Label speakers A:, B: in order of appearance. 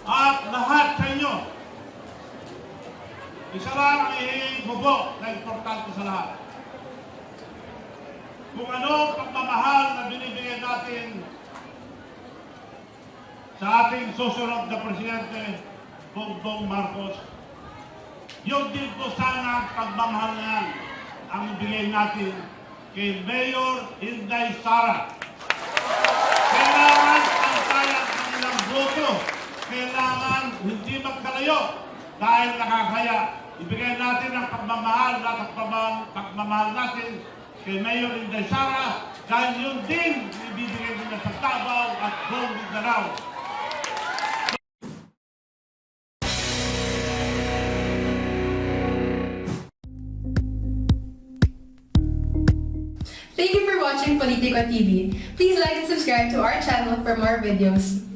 A: at lahat sa inyo. Isa lang ang ibubo na importante sa lahat. Kung ano pagmamahal na binibigay natin sa ating susunod na Presidente, Bongbong Marcos, yun din po sana ang pagmamahal na yan ang ibigay natin kay Mayor Sara. Kailangan pantayan ang ilang boto. Kailangan hindi magkalayo dahil nakakaya. Ibigay natin ang pagmamahal at pagmamahal natin kay Mayor Sara dahil yun din ibibigay nila sa Davao at buong Mindanao.
B: Thank you for watching Politico TV. Please like and subscribe to our channel for more videos.